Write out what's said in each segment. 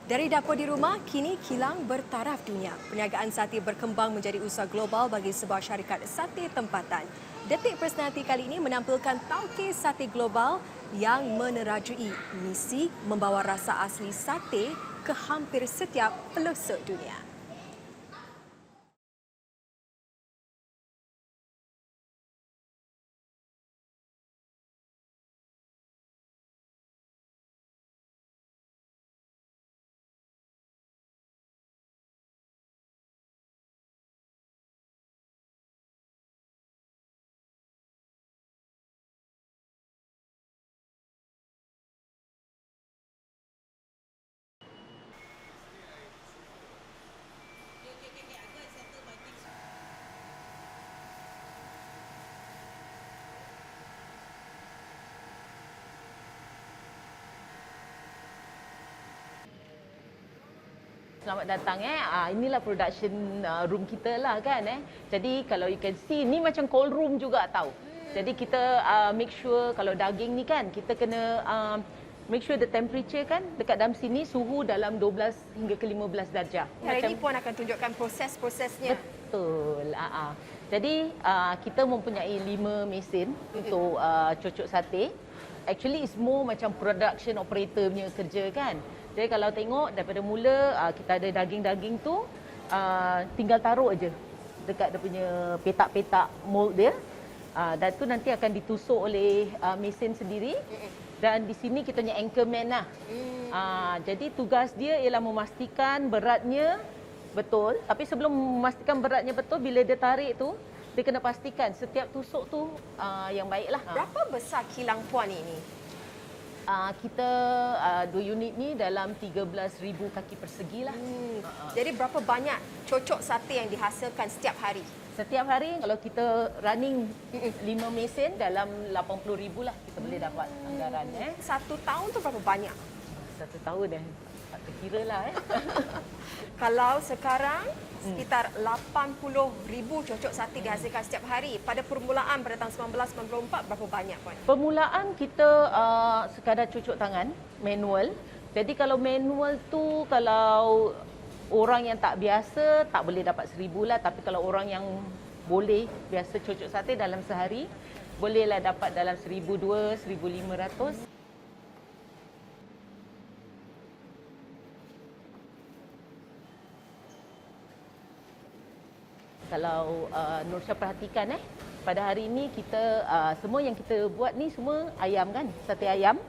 Dari dapur di rumah, kini kilang bertaraf dunia. Perniagaan sate berkembang menjadi usaha global bagi sebuah syarikat sate tempatan. Detik Personality kali ini menampilkan tauke sate global yang menerajui misi membawa rasa asli sate ke hampir setiap pelosok dunia. Selamat datang inilah production room kita lah kan Jadi kalau you can see ni macam cold room juga tau. Jadi kita make sure kalau daging ni kan kita kena make sure the temperature kan dekat dalam sini suhu dalam 12 hingga ke 15 darjah. Hari ini Puan akan tunjukkan proses-prosesnya. Betul. Jadi kita mempunyai 5 mesin untuk cucuk sate. Actually it's more macam production operator punya kerja kan. Jadi kalau tengok daripada mula kita ada daging-daging tu tinggal taruh aje dekat dia punya petak-petak mold dia. Dan tu nanti akan ditusuk oleh mesin sendiri. Dan di sini kita punya anchorman lah. Jadi tugas dia ialah memastikan beratnya betul. Tapi sebelum memastikan beratnya betul, bila dia tarik tu, dia kena pastikan setiap tusuk tu yang baiklah. Berapa besar kilang Puan ini? Kita 2 unit ni dalam 13,000 kaki persegi lah. Jadi berapa banyak cocok sate yang dihasilkan setiap hari? Setiap hari kalau kita running 5 mesin dalam 80,000 lah kita boleh dapat anggaran. Satu tahun tu berapa banyak? 1 tahun tak terkira lah. Kalau sekarang sekitar 80,000 cocok sate dihasilkan setiap hari. Pada permulaan pada tahun 1994 berapa banyak Puan? Permulaan kita sekadar cucuk tangan, manual. Jadi kalau manual tu kalau orang yang tak biasa tak boleh dapat 1,000 lah. Tapi kalau orang yang boleh biasa cucuk sate dalam sehari, bolehlah dapat dalam 1,200, 1,500. Kalau Nur Syah perhatikan pada hari ini kita semua yang kita buat ni semua ayam kan, sate ayam.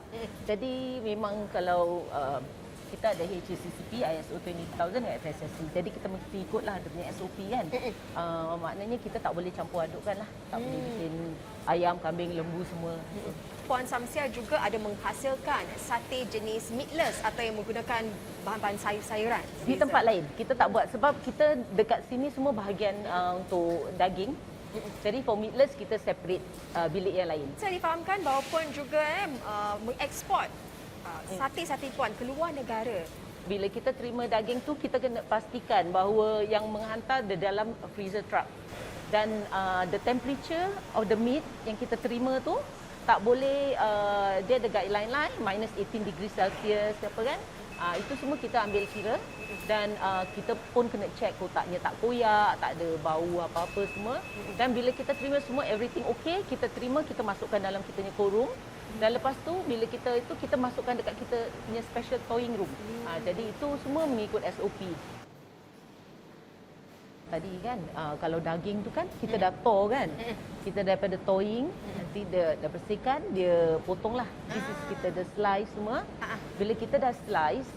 Jadi memang kalau kita ada HACCP, ISO 20000 dan FSSC. Jadi kita mesti ikutlah dia punya SOP kan. Maknanya kita tak boleh campur adukkan lah. Tak boleh bikin ayam, kambing, lembu semua. Puan Samsia juga ada menghasilkan sate jenis meatless atau yang menggunakan bahan-bahan sayur-sayuran. Di tempat lain kita tak buat sebab kita dekat sini semua bahagian untuk daging. Jadi for meatless kita separate bilik yang lain. Saya difahamkan bahawa Puan juga mengeksport sate-sate Puan keluar negara. Bila kita terima daging tu kita kena pastikan bahawa yang menghantar di dalam freezer truck. Dan the temperature of the meat yang kita terima tu tak boleh dia ada guideline lain minus 18 degrees Celsius apa kan. Itu semua kita ambil kira dan kita pun kena check kotaknya tak koyak, tak ada bau apa-apa semua. Dan bila kita terima semua everything okay, kita terima, kita masukkan dalam kita punya cold room. Dan lepas tu bila kita masukkan dekat kita punya special towing room. Jadi itu semua mengikut SOP. Tadi kan kalau daging tu kan kita dah tow kan. Kita daripada towing nanti dia dah bersihkan, dia potonglah. Kita dah slice semua. Bila kita dah slice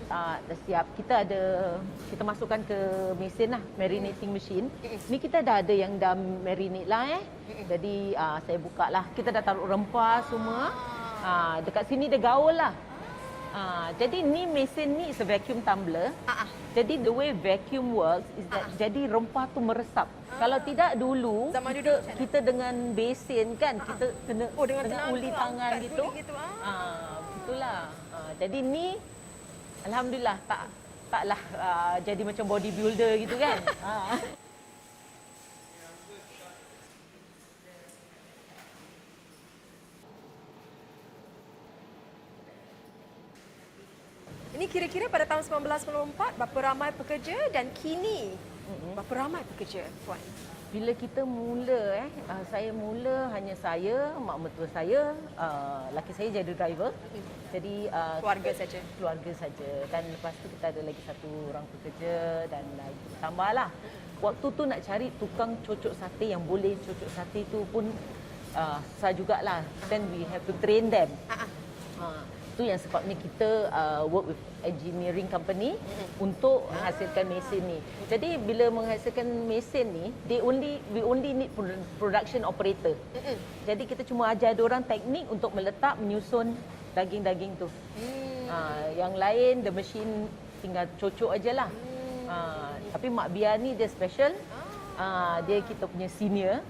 dah siap, kita masukkan ke mesin lah, marinating machine. Ni kita dah ada yang dah marinate lah Jadi saya buka lah. Kita dah taruh rempah semua. Dekat sini dia gaul lah. Jadi ni mesin ni is a vacuum tumbler. Jadi the way vacuum works is that jadi rempah tu meresap. Kalau tidak dulu kita dengan besin kan kita kena dengan uli tangan gitu. Itulah. Jadi ni alhamdulillah taklah jadi macam bodybuilder gitu kan. Ini Ini kira-kira pada tahun 1994 berapa ramai pekerja dan kini berapa ramai pekerja, Puan? Bila kita mula, saya mula hanya saya, mak mertua saya, laki saya jadi driver. Jadi Keluarga saja. Keluarga saja. Dan lepas tu kita ada lagi satu orang pekerja dan tambahlah. Waktu tu nak cari tukang cocok sate yang boleh cocok sate tu pun susah jugalah. Then we have to train them. Itu yang sebabnya kita work with engineering company untuk menghasilkan mesin ni. Jadi bila menghasilkan mesin ni, we only need production operator. Jadi kita cuma ajar dia orang teknik untuk meletak, menyusun daging-daging tu. Yang lain the machine tinggal cocok ajalah. Tapi Mak Bia ni dia special. Dia kita punya senior.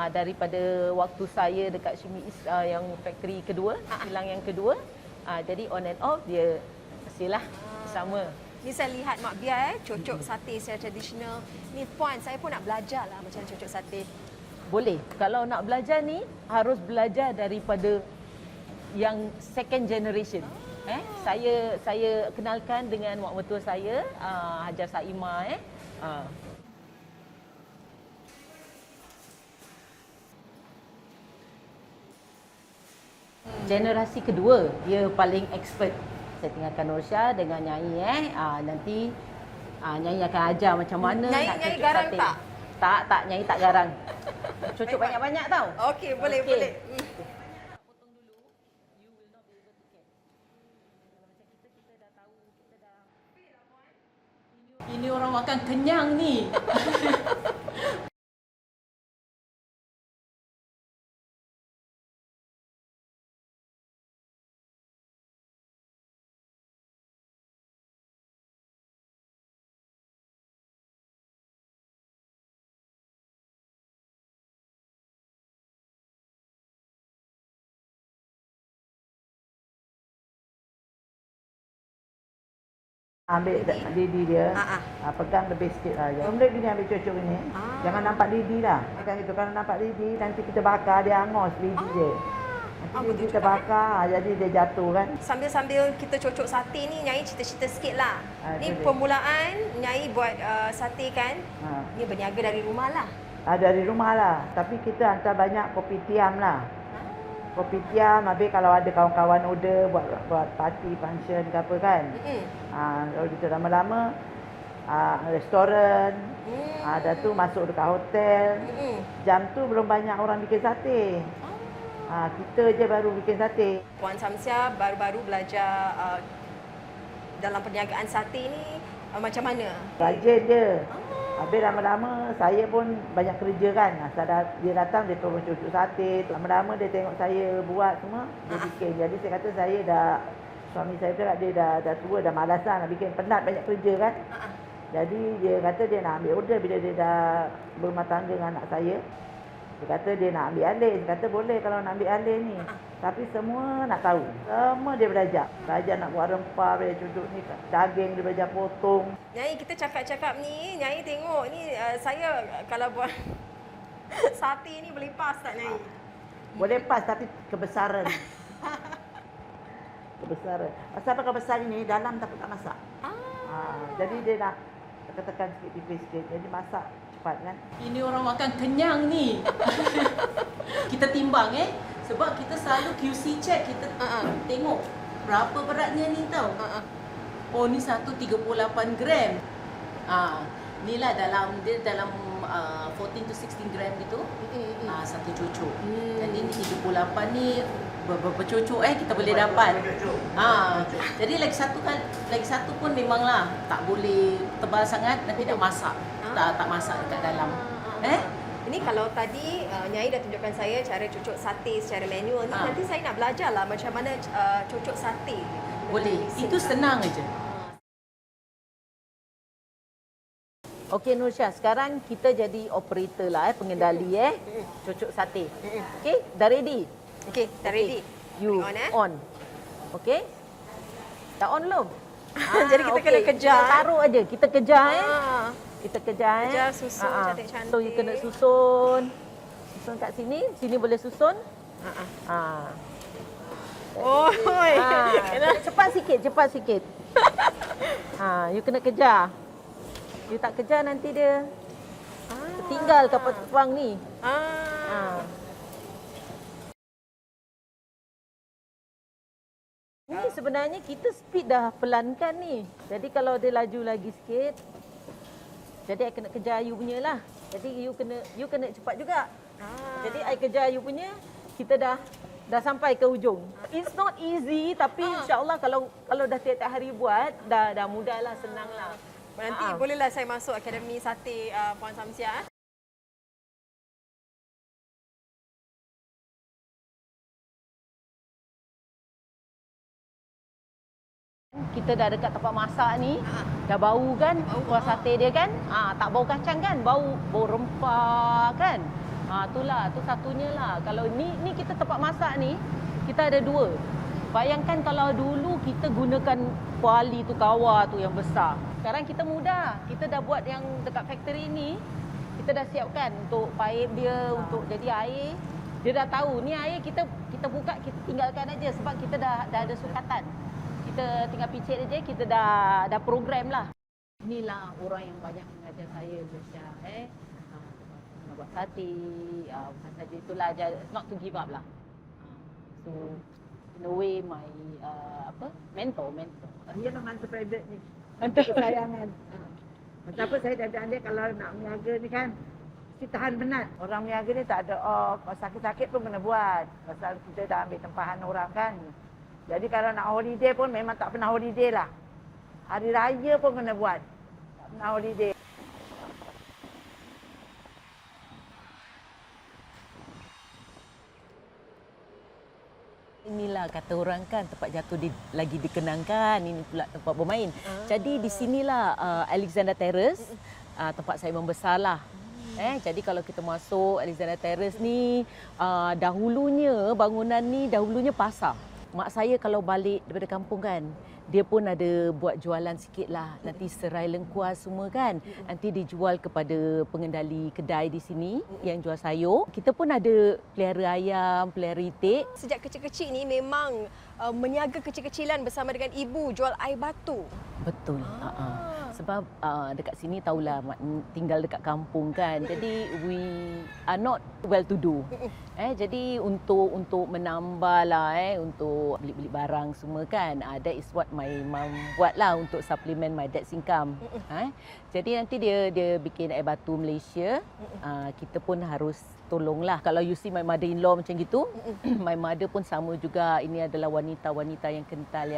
Daripada waktu saya dekat Shimi yang factory kedua, kilang yang kedua. Jadi on and off dia mestilah sama. Ni saya lihat Mak Bia cocok sate secara tradisional. Ni Puan, saya pun nak belajar lah macam cocok sate. Boleh. Kalau nak belajar ni harus belajar daripada yang second generation. Saya kenalkan dengan mak mertua saya, Hajar Saimah. Generasi kedua, dia paling expert. Saya tinggalkan Nursha dengan Nyai. Nanti Nyai akan ajar macam mana nak Nyai cocok garang sate. tak? Tak, Nyai tak garang. Cocok banyak-banyak tau. Okey, boleh. Ini orang makan kenyang ni. Ambil lidi dia, pegang lebih sikit lah. Kemudian gini ambil cocok ni. Jangan nampak lidi lah. Kan itu kalau nampak lidi nanti kita bakar dia hangus lidi dia. Nanti kita bakar jadi dia jatuh kan. Sambil-sambil kita cocok sate ni, Nyai cerita-cerita sikit lah. Ni boleh. permulaan Nyai buat sate kan? Ni berniaga dari rumah lah. Dari rumah lah. Tapi kita hantar banyak kopi tiam lah. Kopi tiam, habis kalau ada kawan-kawan order buat party, function ke apa kan. Kalau kita lama-lama restoran, dah tu masuk dekat hotel. Jam tu belum banyak orang bikin sate. Kita je baru bikin sate. Puan Samsia baru-baru belajar dalam perniagaan sate ni macam mana? Rajin dia. Habis lama-lama saya pun banyak kerja kan. Dia datang dia tolong cucuk sate. Lama-lama dia tengok saya buat semua, dia bikin. Jadi saya kata saya dah, suami saya cakap dia dah tua, dah malas lah nak bikin, penat banyak kerja kan. Jadi dia kata dia nak ambil order bila dia dah berumah tangga dengan anak saya. Dia kata dia nak ambil alih. Dia kata boleh kalau nak ambil alih ni. Tapi semua nak tahu. Semua dia belajar. Belajar nak buat rempah, dia cucuk ni, daging dia belajar potong. Nyai, kita cakap-cakap ni, Nyai tengok ni saya kalau buat sate ni boleh pas tak Nyai? Boleh pas tapi kebesaran. Kebesaran. Pasal apa kebesaran ni dalam takut tak masak. Jadi dia nak tekan sikit tipis sikit. Jadi masak cepat kan. Ini orang makan kenyang ni. Kita timbang sebab kita selalu QC check, kita tengok berapa beratnya ni tau. Oh ni satu 38 gram. Inilah dalam 14 to 16 gram gitu. Satu cucuk. Jadi ni 38 ni berapa cucuk kita boleh dapat. Jadi lagi satu pun memanglah tak boleh tebal sangat, nanti dah masak. Tak masak dekat dalam. Ini kalau tadi Nyai dah tunjukkan saya cara cucuk sate secara manual ni, nanti saya nak belajar lah macam mana cucuk sate. Boleh. Itu senang aja. Okey Nursha, sekarang kita jadi operator lah pengendali cucuk sate. Okey, dah ready? Okey, dah ready. You on. Okey? Dah on belum? Jadi kita kena kejar. Kita taruh aja. Kita kejar Kita kejar Kejar susun cantik-cantik. So you kena susun. Susun kat sini. Sini boleh susun. Oh, Cepat sikit, cepat sikit. You kena kejar. You tak kejar nanti dia tertinggal kapal terbang ni. Ni sebenarnya kita speed dah pelankan ni. Jadi kalau dia laju lagi sikit, jadi I kena kejar you punya lah. Jadi you kena cepat juga. Jadi I kejar you punya, kita dah sampai ke hujung. It's not easy tapi insya-Allah kalau dah tiap-tiap hari buat dah mudahlah, senanglah. Nanti bolehlah saya masuk Akademi Sate Puan Samsia. Kita dah dekat tempat masak ni, dah bau kan, kuah sate dia kan. Tak bau kacang kan, bau rempah kan. Itulah, tu satunya lah. Kalau ni kita tempat masak ni, kita ada dua. Bayangkan kalau dulu kita gunakan kuali tu, kawar tu yang besar. Sekarang kita mudah. Kita dah buat yang dekat factory ni, kita dah siapkan untuk paip dia, untuk jadi air. Dia dah tahu ni air, kita buka, kita tinggalkan aja sebab kita dah ada sukatan. Kita tinggal picit aja, kita dah program lah. Inilah orang yang banyak mengajar saya Malaysia, nak buat sate, saja itulah aja, not to give up lah. So in a way my mentor. Dia lah mantu private ni. Mantu kesayangan. Macam apa saya dah ada kalau nak meniaga ni kan, mesti tahan penat. Orang meniaga ni tak ada off, sakit-sakit pun kena buat. Pasal kita dah ambil tempahan orang kan. Jadi kalau nak holiday pun memang tak pernah holiday lah. Hari raya pun kena buat. Tak pernah holiday. Inilah kata orang kan, tempat jatuh lagi dikenangkan, ini pula tempat bermain. Jadi di sinilah Alexandra Terrace, tempat saya membesarlah. Jadi kalau kita masuk Alexandra Terrace ni, dahulunya bangunan ni pasar. Mak saya kalau balik daripada kampung kan, dia pun ada buat jualan sikit lah. Nanti serai lengkuas semua kan. Nanti dijual kepada pengendali kedai di sini yang jual sayur. Kita pun ada pelihara ayam, pelihara itik. Sejak kecil-kecil ni memang meniaga kecil-kecilan bersama dengan ibu jual air batu. Betul. Sebab dekat sini tahulah tinggal dekat kampung kan. Jadi we are not well to do. Jadi untuk menambahlah untuk beli-beli barang semua kan. That is what my mum buatlah untuk supplement my dad's income. Jadi nanti dia bikin air batu Malaysia. Kita pun harus tolonglah. Kalau you see my mother-in-law macam gitu, my mother pun sama juga. Ini adalah wanita-wanita yang kental,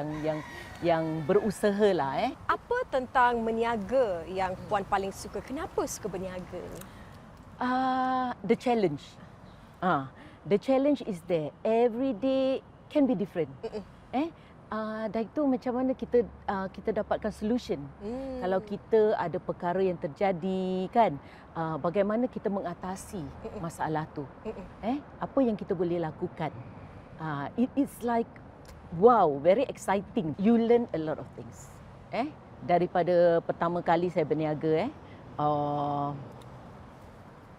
yang berusaha lah. Apa tentang meniaga yang Puan paling suka? Kenapa suka berniaga ni? The challenge. The challenge is there. Every day can be different. Dan itu macam mana kita dapatkan solution. Kalau kita ada perkara yang terjadi kan, bagaimana kita mengatasi masalah tu. Apa yang kita boleh lakukan. It's like wow, very exciting. You learn a lot of things. Daripada pertama kali saya berniaga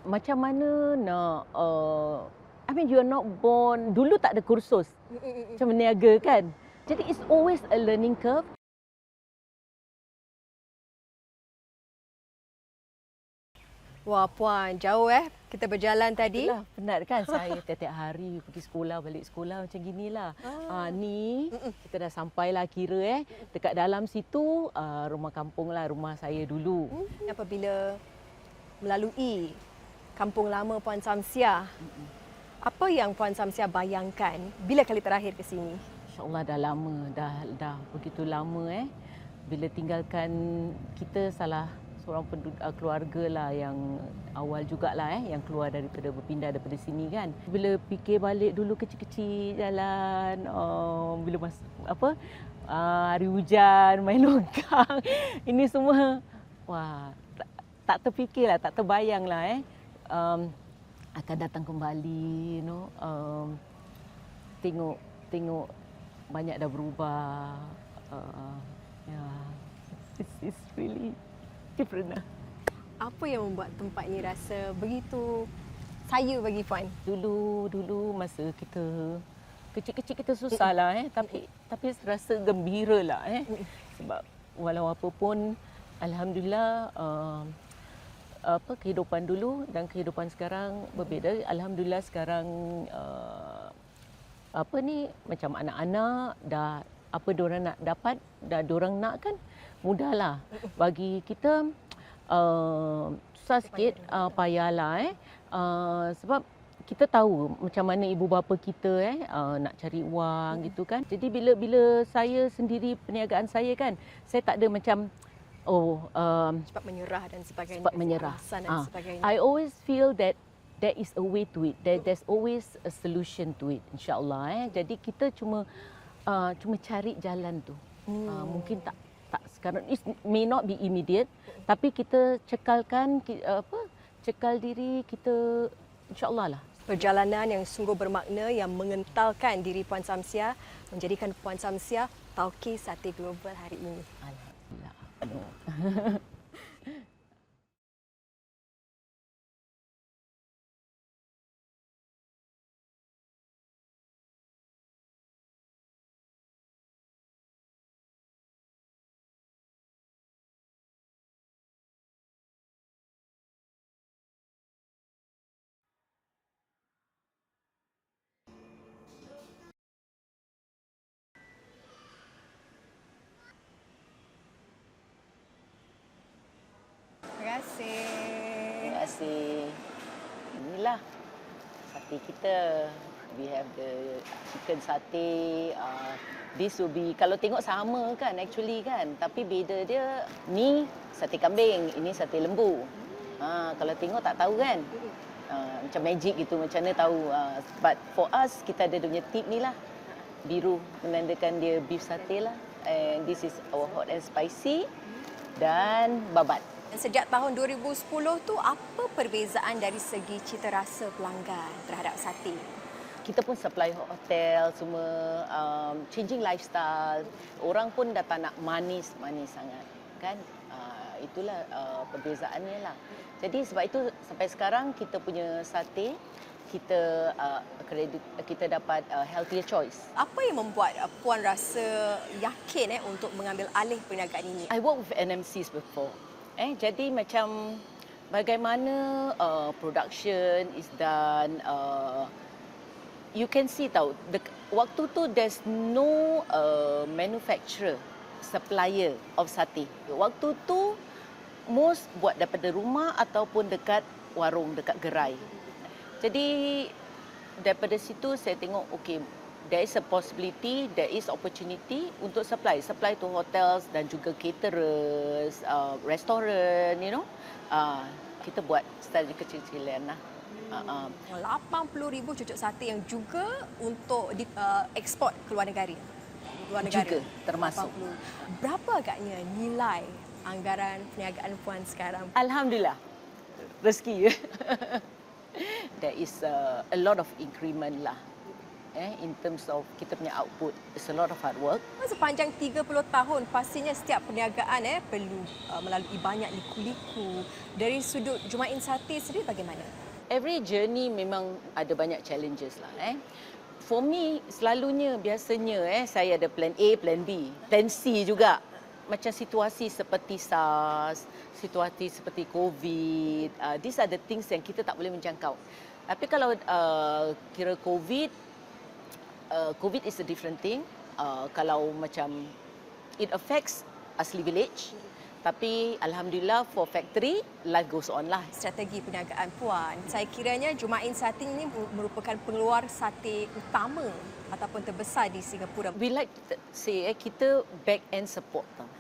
macam mana nak I mean you are not born, dulu tak ada kursus macam berniaga kan. Jadi it's always a learning curve. Wah Puan, jauh kita berjalan tadi. Itulah, penat kan saya tiap-tiap hari pergi sekolah, balik sekolah macam ginilah. Ni kita dah sampailah kira dekat dalam situ rumah kampung lah, rumah saya dulu. Apabila melalui kampung lama Puan Samsia, apa yang Puan Samsia bayangkan bila kali terakhir ke sini? InsyaAllah dah lama, dah begitu lama bila tinggalkan kita salah seorang keluarga lah yang awal jugalah yang keluar berpindah daripada sini kan. Bila fikir balik dulu kecil-kecil jalan, bila hari hujan main longkang, ini semua wah tak terfikirlah, tak terbayanglah akan datang kembali, tengok banyak dah berubah. It's really different lah. Apa yang membuat tempat ini rasa begitu saya bagi Puan? Dulu masa kita Kecil-kecil kita susah lah tapi rasa gembira lah sebab walau apa pun alhamdulillah kehidupan dulu dan kehidupan sekarang berbeza. Alhamdulillah sekarang macam anak-anak dah apa diorang nak dapat, dah diorang nak kan mudahlah. Bagi kita susah sikit, payahlah sebab kita tahu macam mana ibu bapa kita nak cari wang gitu kan. Jadi bila saya sendiri perniagaan saya kan, saya tak ada macam cepat menyerah dan sebagainya. Cepat menyerah. Dan sebagainya. I always feel that there is a way to it. There's always a solution to it, insya-Allah. Jadi kita cuma cari jalan tu. Mungkin tak sekarang, it may not be immediate, tapi kita cekalkan cekal diri kita, insya-Allah lah. Perjalanan yang sungguh bermakna yang mengentalkan diri Puan Samsia menjadikan Puan Samsia Tauke Sate Global hari ini. Alhamdulillah. Terima kasih. Terima kasih. Inilah sate kita. We have the chicken satay. This will be, kalau tengok sama kan actually kan, tapi beza dia ni sate kambing, ini sate lembu. Kalau tengok tak tahu kan. Macam magic gitu, macam mana tahu. But for us, kita ada dia punya tip ni lah. Biru menandakan dia beef satay lah. And this is our hot and spicy dan babat. Sejak tahun 2010 tu, apa perbezaan dari segi cita rasa pelanggan terhadap sate? Kita pun supply hotel semua, changing lifestyle. Orang pun dah tak nak manis sangat kan. Itulah perbezaannya lah. Jadi sebab itu sampai sekarang kita punya sate kita dapat healthier choice. Apa yang membuat Puan rasa yakin untuk mengambil alih perniagaan ini? I work with NMCs before. Jadi macam bagaimana production is done, you can see tahu waktu tu there's no manufacturer, supplier of sate. Waktu tu most buat daripada rumah ataupun dekat warung, dekat gerai. Jadi daripada situ saya tengok okay, there is a possibility, there is opportunity untuk supply to hotels dan juga caterers, restoran, kita buat style kecil-kecilan lah. 80,000 cucuk sate yang juga untuk ekspor ke luar negara. Juga termasuk. 80. Berapa agaknya nilai anggaran perniagaan Puan sekarang? Alhamdulillah. Rezeki. There is a lot of increment lah. In terms of kita punya output, it's a lot of hard work. Sepanjang 30 tahun, pastinya setiap perniagaan perlu melalui banyak liku-liku. Dari sudut Jumain Sate sendiri bagaimana? Every journey memang ada banyak challenges lah. For me, selalunya biasanya saya ada plan A, plan B, plan C juga. Macam situasi seperti SARS, situasi seperti COVID, these are the things yang kita tak boleh menjangkau. Tapi kalau kira COVID is a different thing. Kalau macam it affects Asli Village, tapi alhamdulillah for factory life goes on lah. Strategi perniagaan Puan, saya kiranya Jumain Sate ini merupakan pengeluar sate utama ataupun terbesar di Singapura. We like to say kita back end support tau.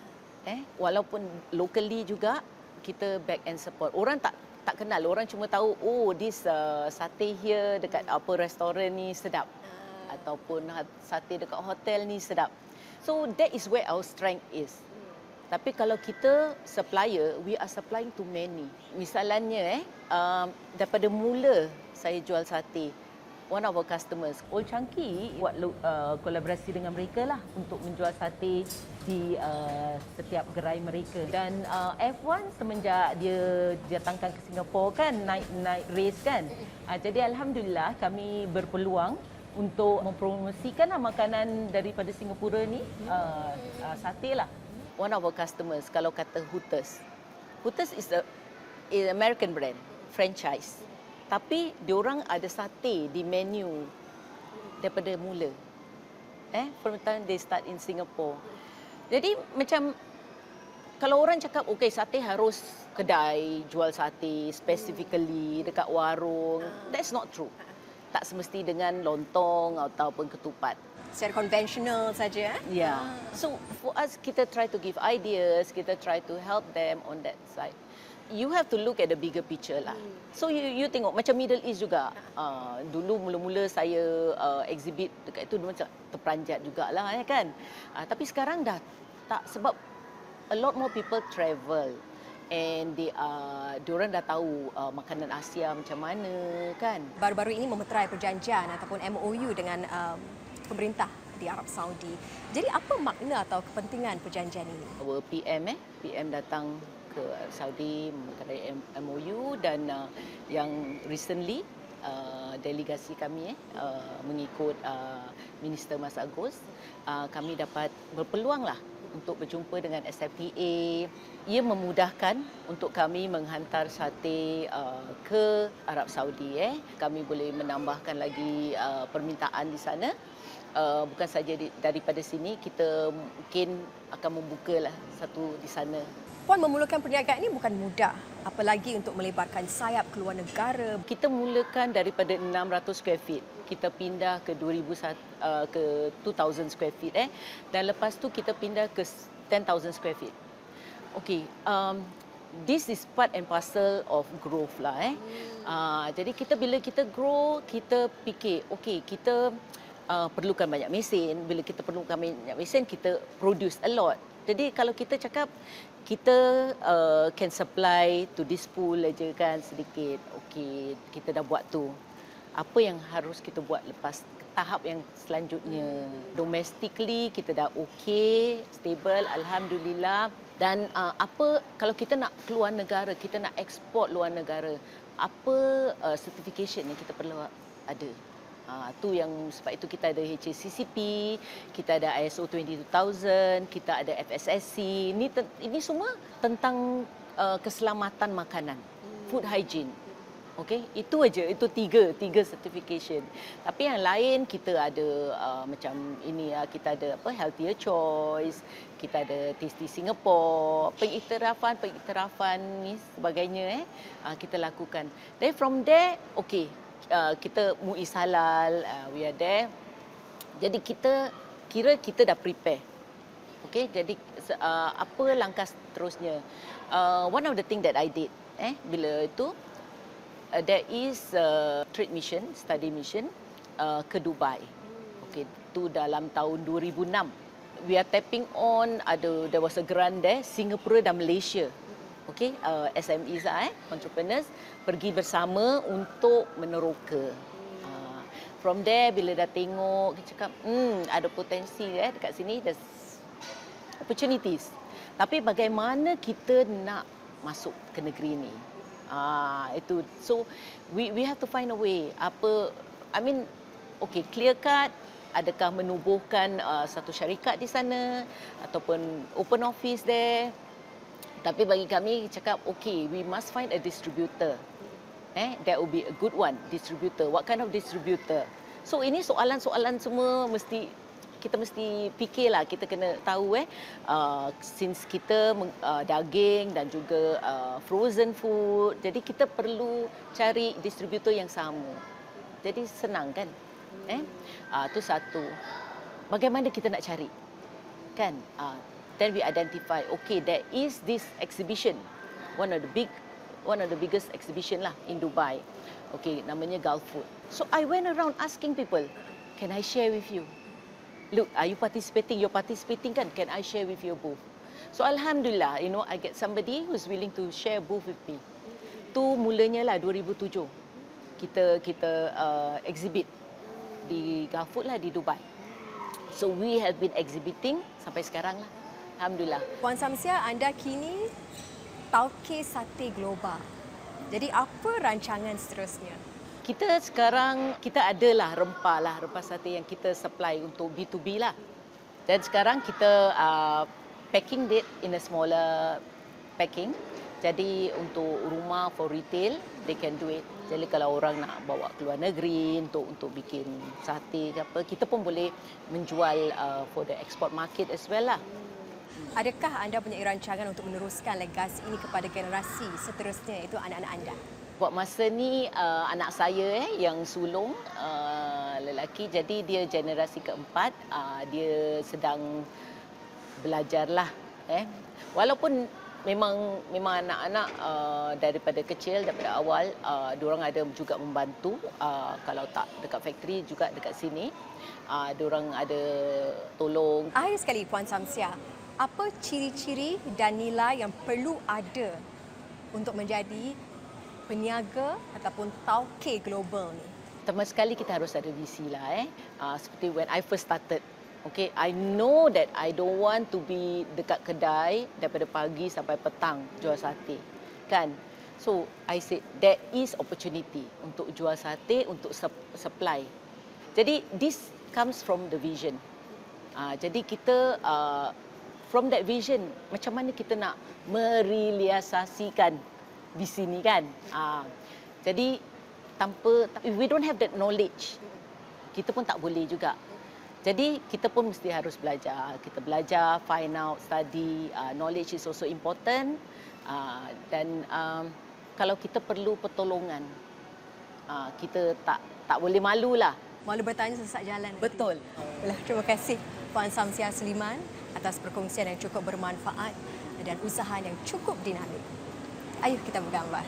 Walaupun locally juga kita back end support. Orang tak kenal, orang cuma tahu this sate here dekat apa restoran ni sedap. Ataupun sate dekat hotel ni sedap. So that is where our strength is. Tapi kalau kita supplier, we are supplying to many. Misalnya daripada mula saya jual sate, one of our customers, Old Chunky, buat kolaborasi dengan mereka lah untuk menjual sate di setiap gerai mereka. Dan F1 semenjak dia datangkan ke Singapura kan, naik race kan. Jadi alhamdulillah kami berpeluang untuk mempromosikan makanan daripada Singapura ni, sate lah. One of our customers, kalau kata Hooters. Hooters is an American brand, franchise. Tapi diorang ada sate di menu daripada mula. From the time they start in Singapore. Jadi macam kalau orang cakap okey sate harus kedai jual sate specifically dekat warung, that's not true. Tak semesti dengan lontong ataupun ketupat. Secara konvensional saja. Yeah. So for us, kita try to give ideas, kita try to help them on that side. You have to look at the bigger picture lah. So you tengok macam Middle East juga. Dulu mula-mula saya exhibit dekat itu macam terperanjat jugalah ya kan. Tapi sekarang dah tak, sebab a lot more people travel and diorang dah tahu makanan Asia macam mana kan. Baru-baru ini memeterai perjanjian ataupun MOU dengan pemerintah di Arab Saudi. Jadi apa makna atau kepentingan perjanjian ini? Our PM datang ke Arab Saudi mengenai MOU dan yang recently delegasi kami mengikut Minister Mas Agus, kami dapat berpeluang lah untuk berjumpa dengan SFTA. Ia memudahkan untuk kami menghantar sate ke Arab Saudi. Kami boleh menambahkan lagi permintaan di sana. Bukan saja daripada sini, kita mungkin akan membukalah satu di sana. Puan, memulakan perniagaan ini bukan mudah, apalagi untuk melebarkan sayap ke luar negara. Kita mulakan daripada 600 square feet. Kita pindah ke 2,000 square feet dan lepas tu kita pindah ke 10,000 square feet. Okay, this is part and parcel of growth lah. Jadi bila kita grow, kita fikir, okay, kita perlukan banyak mesin. Bila kita perlukan banyak mesin, kita produce a lot. Jadi kalau kita cakap kita can supply to this pool aja kan sedikit. Okey, kita dah buat tu. Apa yang harus kita buat lepas tahap yang selanjutnya? Domestically kita dah okey, stable, alhamdulillah. Dan apa kalau kita nak keluar negara, kita nak ekspor luar negara, apa certification yang kita perlu ada? Tu yang sebab itu kita ada HACCP, kita ada ISO 22000, kita ada FSSC. Ini semua tentang keselamatan makanan, food hygiene. Okey, itu aja, itu tiga certification. Tapi yang lain kita ada macam ini kita ada Healthier Choice, kita ada Tasty Singapore, pengiktirafan ni sebagainya kita lakukan. Then from there, okey, kita MUIS halal, we are there. Jadi kita kira kita dah prepare. Okay, jadi apa langkah seterusnya? One of the thing that I did, bila itu, there is a trade mission, study mission ke Dubai. Okay, tu dalam tahun 2006. We are tapping on, there was a grant there, Singapura dan Malaysia. Okay, SMEs entrepreneurs pergi bersama untuk meneroka. From there bila dah tengok, kita cakap ada potensi dekat sini, there's opportunities. Tapi bagaimana kita nak masuk ke negeri ni? Itu. So we have to find a way. Okay, clear cut. Adakah menubuhkan satu syarikat di sana ataupun open office there? Tapi bagi kami cakap, okay, we must find a distributor. That will be a good one, distributor. What kind of distributor? So ini soalan-soalan semua kita mesti fikirlah. Kita kena tahu since kita daging dan juga frozen food, jadi kita perlu cari distributor yang sama. Jadi senang kan? Itu satu. Bagaimana kita nak cari? Kan? Then we identify, okay, there is this exhibition, one of the biggest exhibition lah in Dubai. Okay, namanya Gulf Food. So I went around asking people, can I share with you? Look, are you participating? You're participating kan? Can I share with your booth? So alhamdulillah, I get somebody who's willing to share booth with me. Tu mulanya lah 2007. Kita exhibit di Gulf Food lah di Dubai. So we have been exhibiting sampai sekarang lah. Alhamdulillah. Puan Samsia, anda kini Tauke Sate Global. Jadi apa rancangan seterusnya? Kita sekarang, kita adalah rempah sate yang kita supply untuk B2B lah. Dan sekarang kita packing it in a smaller packing. Jadi untuk rumah, for retail, they can do it. Jadi kalau orang nak bawa keluar negeri untuk bikin sate ke apa, kita pun boleh menjual for the export market as well lah. Adakah anda punya rancangan untuk meneruskan legasi ini kepada generasi seterusnya, iaitu anak-anak anda? Buat masa ni anak saya yang sulung lelaki, jadi dia generasi keempat, dia sedang belajarlah. Walaupun memang anak-anak daripada kecil, daripada awal, diorang ada juga membantu, kalau tak dekat factory juga dekat sini, diorang ada tolong. Akhir sekali Puan Samsia, apa ciri-ciri dan nilai yang perlu ada untuk menjadi peniaga ataupun tauke global ni? Pertama sekali kita harus ada visi lah. Seperti when I first started. Okay, I know that I don't want to be dekat kedai daripada pagi sampai petang jual sate. Kan? So, I said there is opportunity untuk jual sate, untuk supply. Jadi, this comes from the vision. Jadi, kita from that vision, macam mana kita nak merealisasikan di sini kan. Jadi if we don't have that knowledge, kita pun tak boleh juga. Jadi kita pun mesti harus belajar. Kita belajar, find out, study. Knowledge is also important. Dan kalau kita perlu pertolongan, kita tak boleh malulah. Malu bertanya sesat jalan. Betul. Baiklah, terima kasih Puan Samsia Suliman atas perkongsian yang cukup bermanfaat dan usaha yang cukup dinamik. Ayuh kita bergambar.